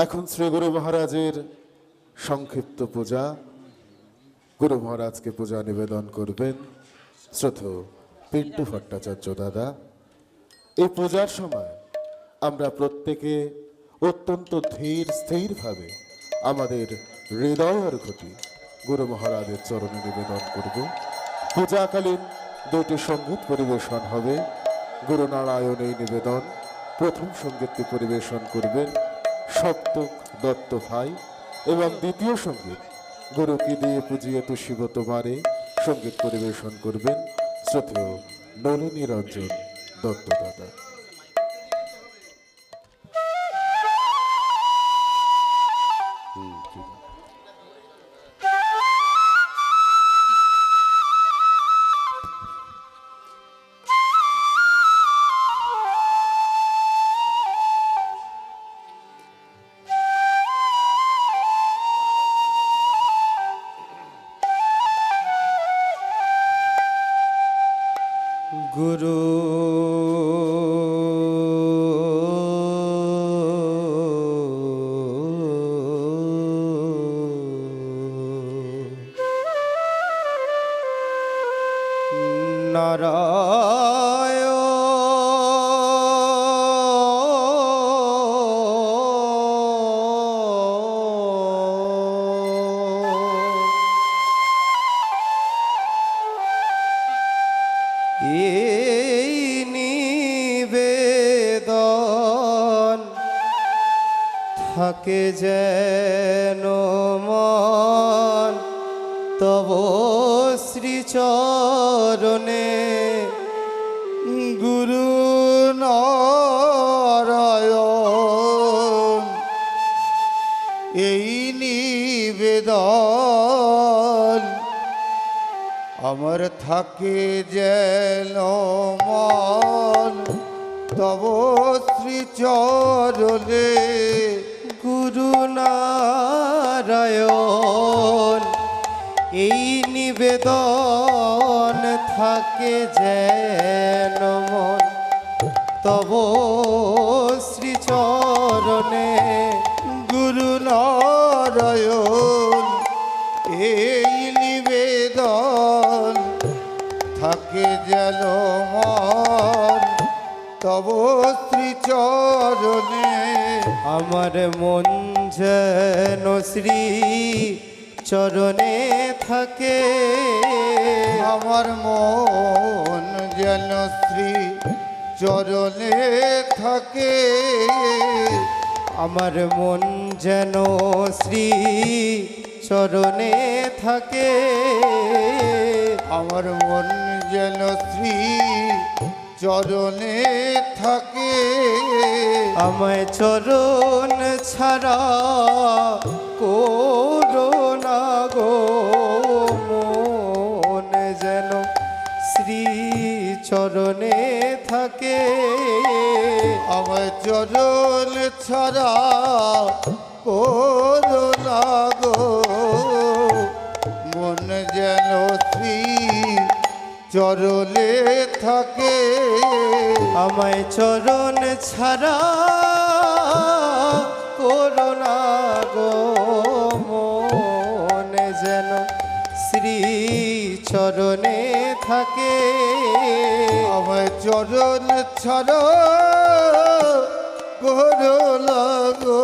এখন শ্রী গুরু মহারাজের সংক্ষিপ্ত পূজা। গুরু মহারাজকে পূজা নিবেদন করবেন শ্রদ্ধেয় পিন্টু ভট্টাচার্য দাদা। এই পূজার সময় আমরা প্রত্যেকে অত্যন্ত ধীর স্থিরভাবে আমাদের হৃদয়ের ঘটি গুরু মহারাজের চরণে নিবেদন করব। পূজাকালীন দুটি সঙ্গীত পরিবেশন হবে। গুরু নারায়ণ এই নিবেদন প্রথম সঙ্গীতটি পরিবেশন করবেন সপ্তক দত্ত ভাই, এবং দ্বিতীয় সঙ্গীত গুরু কি দিয়ে পুজিয়ে তো শিব তোমারে সঙ্গীত পরিবেশন করবেন শ্রদ্ধেয় নলিনী রঞ্জন দত্ত দাদা। গুরু এই নিবেদন থাকে যেন মন তব শ্রীচরণে গুরু নারায়ণ। এই নিবেদন আমার থাকে যেন মন তব শ্রীচরণে গুরু নারায়ণ। এই নিবেদন থাকে যেন মন তব শ্রীচরণে গুরু নারায়ণ। এই নিবেদন থাকে যেন মন তব শ্রীচরণে। আমার মন যেন শ্রী চরণে থাকে, আমার মন যেন শ্রী চরণে থাকে। আমার মন যেন শ্রী চরণে থাকে, আমার মন যেন শ্রী চরণে থাকে। আমায় চরণ ছাড়া করোনা গো মন যেন শ্রী চরণে থাকে। আমায় চরণ ছাড়া করোনা গো মন যেন শ্রী চরণে থাকে। আমায় চরণ ছাড়া করোনা গো মন যেন শ্রী চরণে থাকে। আমায় চরণ ছাড়া করোনা গো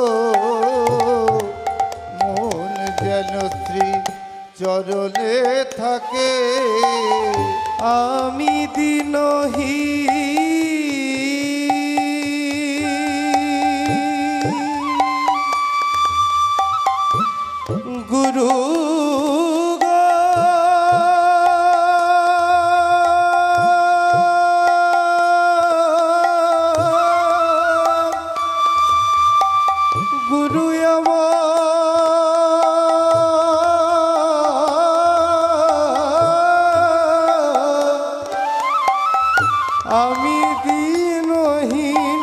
মন যেন শ্রী চরণে থাকে। আমি দিনহীন গুরু গুরু আমি দিনহীন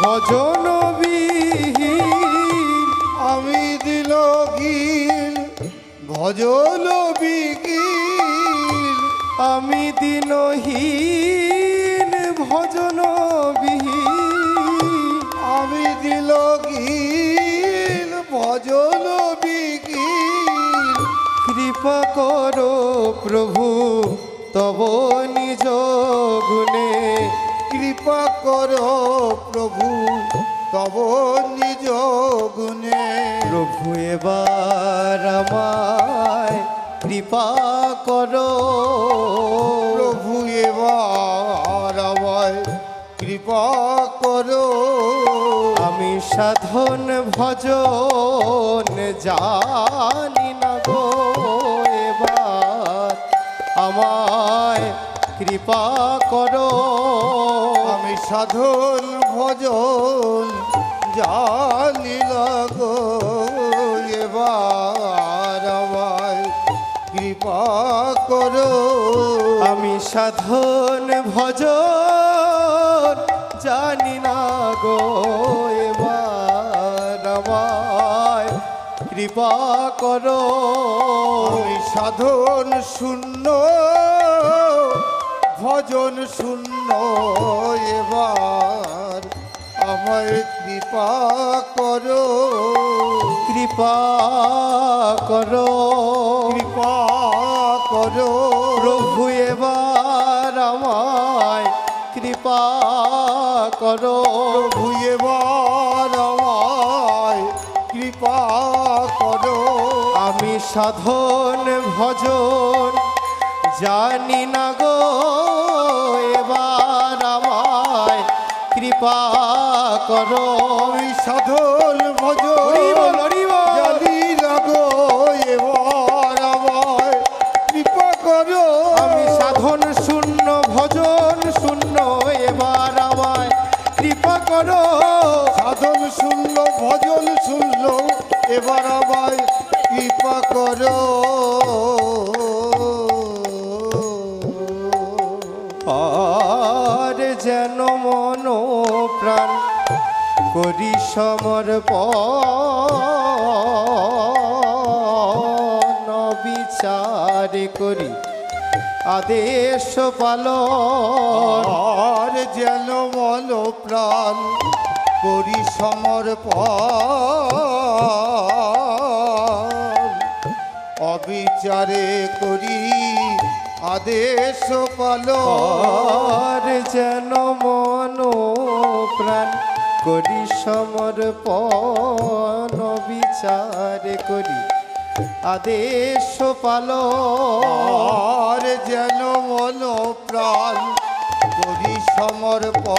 ভজন বিহীন, আমি দিনহীন ভজন বিহীন, আমি দিনহীন ভজন বিহীন, আমি দিনহীন করো প্রভু তব নিজ গুণে, কৃপা করো প্রভু তব নিজ গুণে। প্রভু এবার আমায় কৃপা করো, প্রভু এবার আমায় কৃপা করো। আমি সাধন ভজন জানি না গো, এবার আমায় কৃপা করো। আমি সাধন ভজন জানি না গো, এবার আমায় কৃপা করো। আমি সাধন ভজন জানি না গো, এবার আমায় কৃপা করো। আমি সাধন শূন্য ভজন শূন্য, এবার আমায় কৃপা করো। কৃপা করো, কৃপা করো প্রভু এবার আমায় কৃপা করো। প্রভু এবার আমায় কৃপা করো। আমি সাধন ভজন জানি না গো, এবার আমায় কৃপা করো। আমি সাধন ভজন জানি না গো, এবার আমায় কৃপা করো। আমি সাধন শূন্য ভজন শূন্য, এবার আমায় কৃপা করো। সাধন শূন্য ভজন শূন্য, এবার আমায় কৃপা করো। আর যেন মন প্রাণ করি সমর্পণ, বিচার করি আদেশ পালন। আর যেন মন প্রাণ করি সমর্পণ, অবিচারে করি আদেশ পালন। আর যেন মন প্রাণ করি সমর্পণ, বিচার করি আদেশ পালন। আর যেন মন প্রাণ করি সমর্পণ,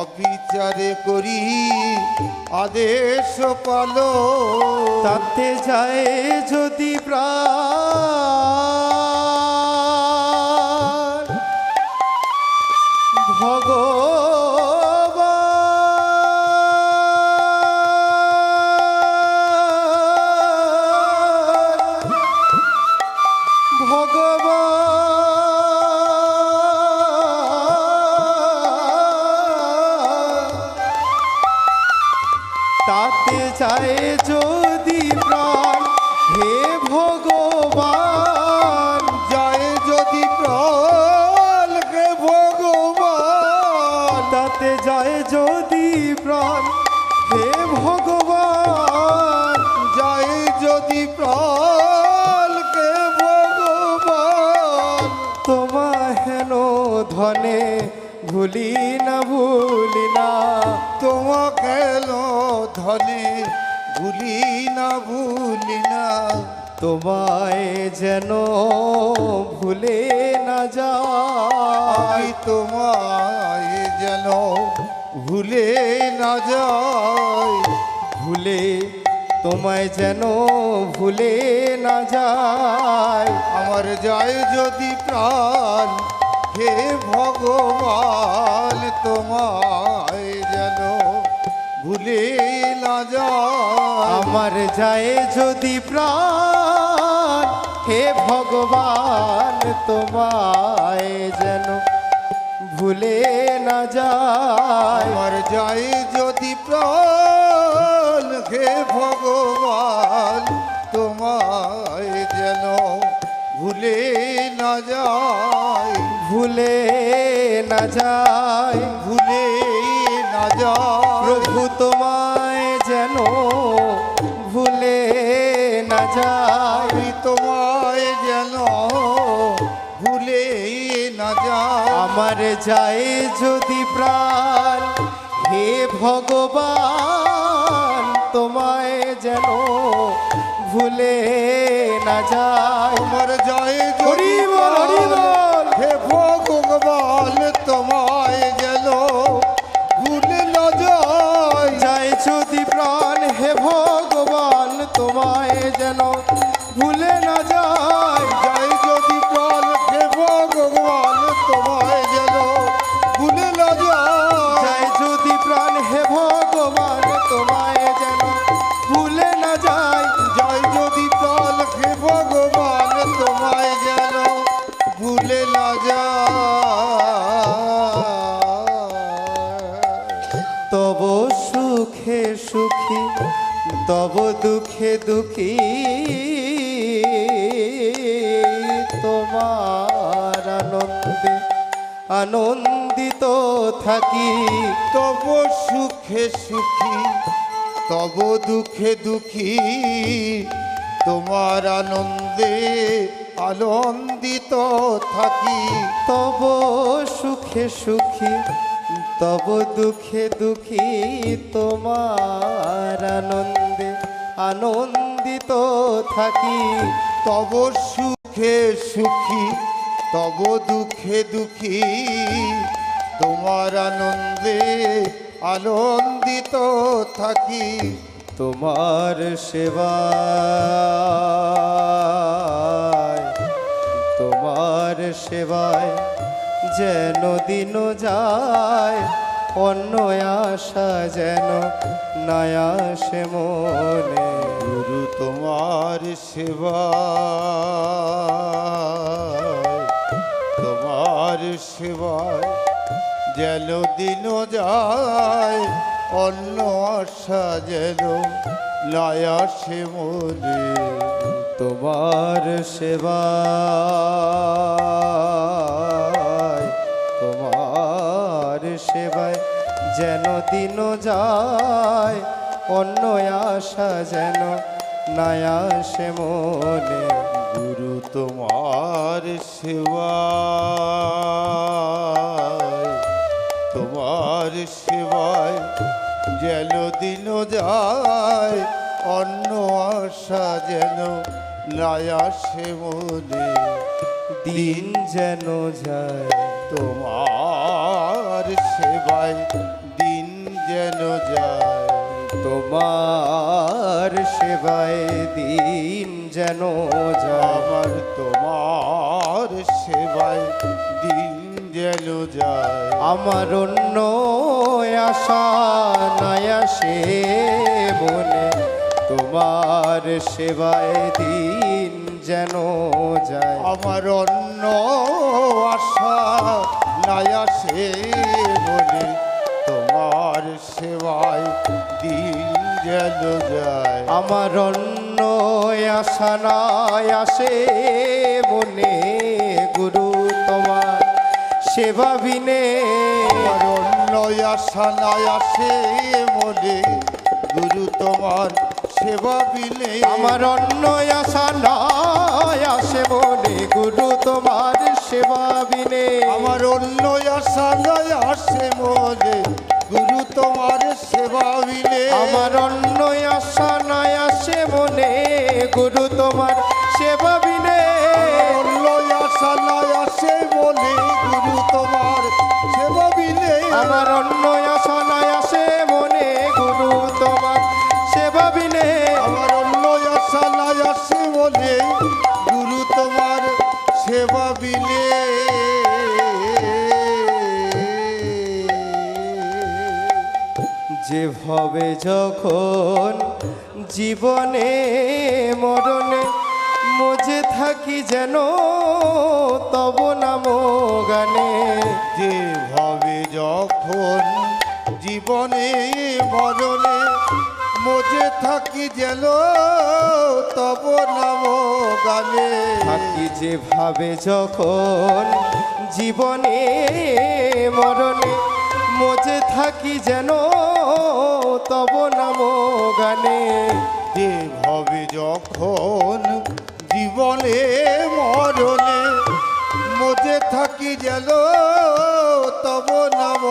অবিচারে করি আদেশ পালন। তাতে যায় যদি প্রাণ তাতে যায় যদি প্রাণ হে ভগবান, যায় যদি প্রাণ হে ভগবান, তাতে যায় যদি প্রাণ হে ভগবান, যায় যদি প্রাণ হে ভগবান। তোমা হেন ধনে ভুলি না ভুলি না, তোমা কেন ধনে ভুলি না ভুলি না। তোমায় যেন ভুলে না যাই, আমি তোমায় যেন ভুলে না যাই। ভুলে তোমায় যেন ভুলে না যায়। আমার যায় যদি প্রাণ হে ভগবান, তোমায় যেন ভুলে না যায়। আমার যায় যদি প্রাণ হে ভগবান, তোমায় যেন ভুলে না যায়। আমার যায় যদি প্রাণ হে ভগবান, তোমায় যেন ভুলে না যায়। ভুলে না যায়, ভুলে না যায়। প্রভু তোমায় যেন ভুলে যায়, আমি তোমায় যেন ভুলে না যাই। আমার যায় যদি প্রাণ, হে ভগবান তোমায় যেন ভুলে না যায়। আমার যায় হরি যদি বল, হরি প্রাণ, বল। হে ভগবান তোমায় যেন ভুলে না যাই। যায় যদি প্রাণ, হে ভগবান তোমায় যেন ভুলে না যায়। যাই যদি প্রাণ, হে ভগবান তোমায় যেন ভুলে না যাই। যায় যদি প্রাণ, হে ভগবান তোমায় যেন ভুলে না যায়। যাই যদি প্রাণ, হে ভগবান তোমায় যেন ভুলে না যায়। তব সুখে সুখী, তব দুঃখে দুঃখী, তোমার আনন্দে আনন্দিত থাকি। তব সুখে সুখী, তব দুঃখে দুঃখী, তোমার আনন্দে আনন্দিত থাকি। তব সুখে সুখী, তব দুঃখে দুঃখী, তোমার আনন্দে আনন্দিত থাকি। তব সুখে সুখী, তব দুঃখে দুঃখী, তোমার আনন্দে আনন্দিত থাকি। তোমার সেবায়, তোমার সেবায় যেন দিন যায়, অন্য আশা যেন নাই আসে মনে। গুরু তোমার সেবা, তোমার সেবায় যেন দিন যায়, অন্য আশা যেন নাই আসে মনে। তোমার সেবায়, তোমার সেবায় যেন দিন যায়, অন্য আশা যেন নাই আসে মনে। গুরু তোমার সেবা, তোমার সেবায় যেন দিন যায়, অন্য আশা যেন নাই আসে মনে। দিন যেন যায়, তোমার সেবায় দিন যেন যায়। তোমার সেবায় দিন যেন যায়। আমার তোমার সেবায় দিন যেন যায়। আমার অন্য আশা নাই আসে মনে, তোমার সেবায় দিন যেন যায়। আমার অন্য আশা নাই আসে বলে, তোমার সেবায় দিন যেন যায়। আমার অন্য আশা নাই আসে মনে, গুরু তোমার সেবা বিনে। আমার অন্য আশা নাই আসে মনে, গুরু তোমার সেবা বিনে। আমার অন্য আশা নাই আসে মনে, গুরু তোমার সেবা বিনে। আমার অন্য আশা নাই আসে মনে, গুরু তোমার সেবা বিনে। আমার অন্য আশা নাই আসে মনে, গুরু তোমার সেবা বিনে। অন্য আশা নাই আসে মনে, গুরু তোমার সেবা বিনে। আমার অন্য আশা নাই আসে মনে, গুরু তোমার সেবা বিনে। আমার অন্য আশা নাই আসে মনে, গুরু তোমার সেবা বিনে। যেভাবে যখন জীবনে মরণে মজে থাকি যেন তব নাম গানে। যেভাবে যখন জীবনে মরণে মজে থাকি যেন তব নাম গানে। থাকি যেভাবে যখন জীবনে মরণে মজে থাকি যেন তব নাম গানে। যেভাবে যখন জীবনে মরণে মজে থাকি যেন তব নাম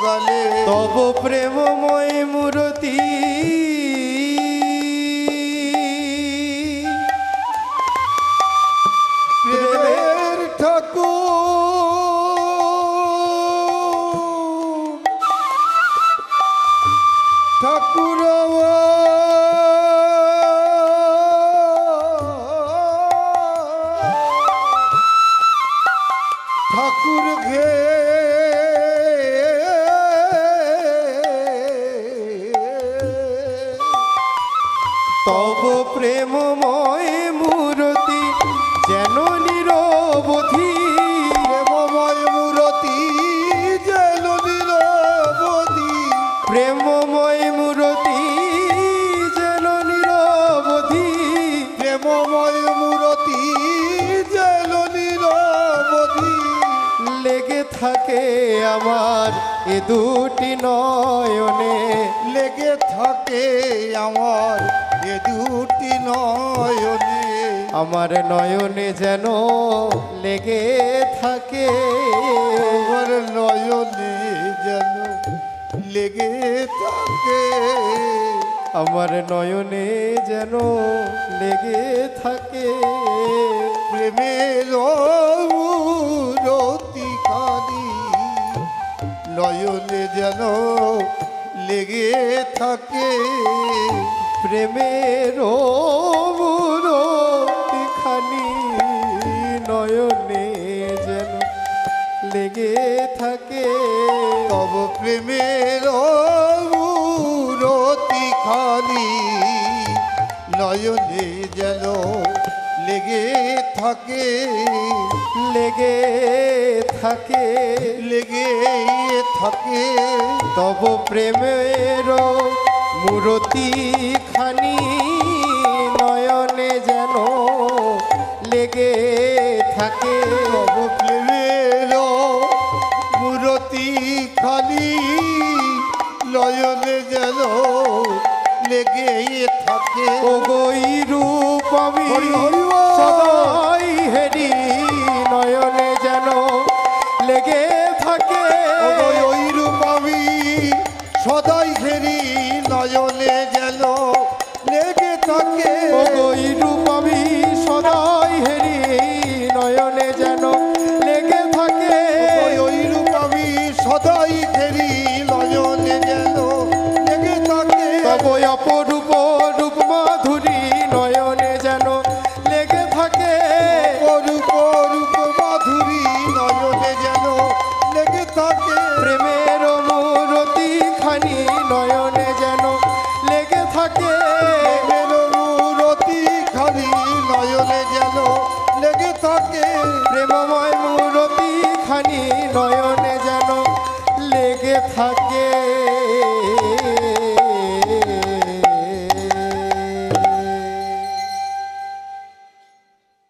গালে তব প্রেমময় মূরতি প্রেমের ঠাকুর ঠাকুর ঠাকুর ঘে তব প্রেমময় মূরতি যেন নিরবধি প্রেমময় মূরতি যেন নিরবধি প্রেমময় মূরতি যেন নিরবধি প্রেমময় মূরতি যেন নিরবধি লেগে থাকে আমার এ দুটি নয়নে লেগে থাকে আমার এ দুটি নয়নে আমার নয়নে যেন লেগে থাকে আমার নয়নে যেন লেগে থাকে আমার নয়নে যেন লেগে থাকে প্রেমের রতি খালি নয়নে যেন লেগে থাকে প্রেমের খানি নয়নে যেন লেগে থাকে তব প্রেমের রতি খালি নয়নে যেন লেগে থাকে লেগে থাকে লেগে থাকে তব প্রেমের মূরতি খানি নয়নে যেন লেগে থাকে তব প্রেমের মূরতি খালি নয়নে যেন লেগে থাকে ও গই রূপ আমি হরি হরি বল। সদাই হেরি নয়নে যেন লেগে থাকে ওই রূপ আমি সদাই ঘেরি নয়নে যেন লেগে থাকে ও গই রূপ আমি সদাই হেরি নয়নে যেন লেগে থাকে ওই রূপ আমি সদাই ঘেরি নয়নে যেন লেগে থাকে তব অপরূপ রূপ মাধুরী নয়নে যেন লেগে থাকে রূপ রূপ মাধুরী নয়নে যেন লেগে থাকে প্রেমের মূরতি খানি নয়নে যেন লেগে থাকে প্রেমের মূরতি খালি নয়নে যেন লেগে থাকে প্রেমময় মূরতি খানি নয়নে যেন লেগে থাকে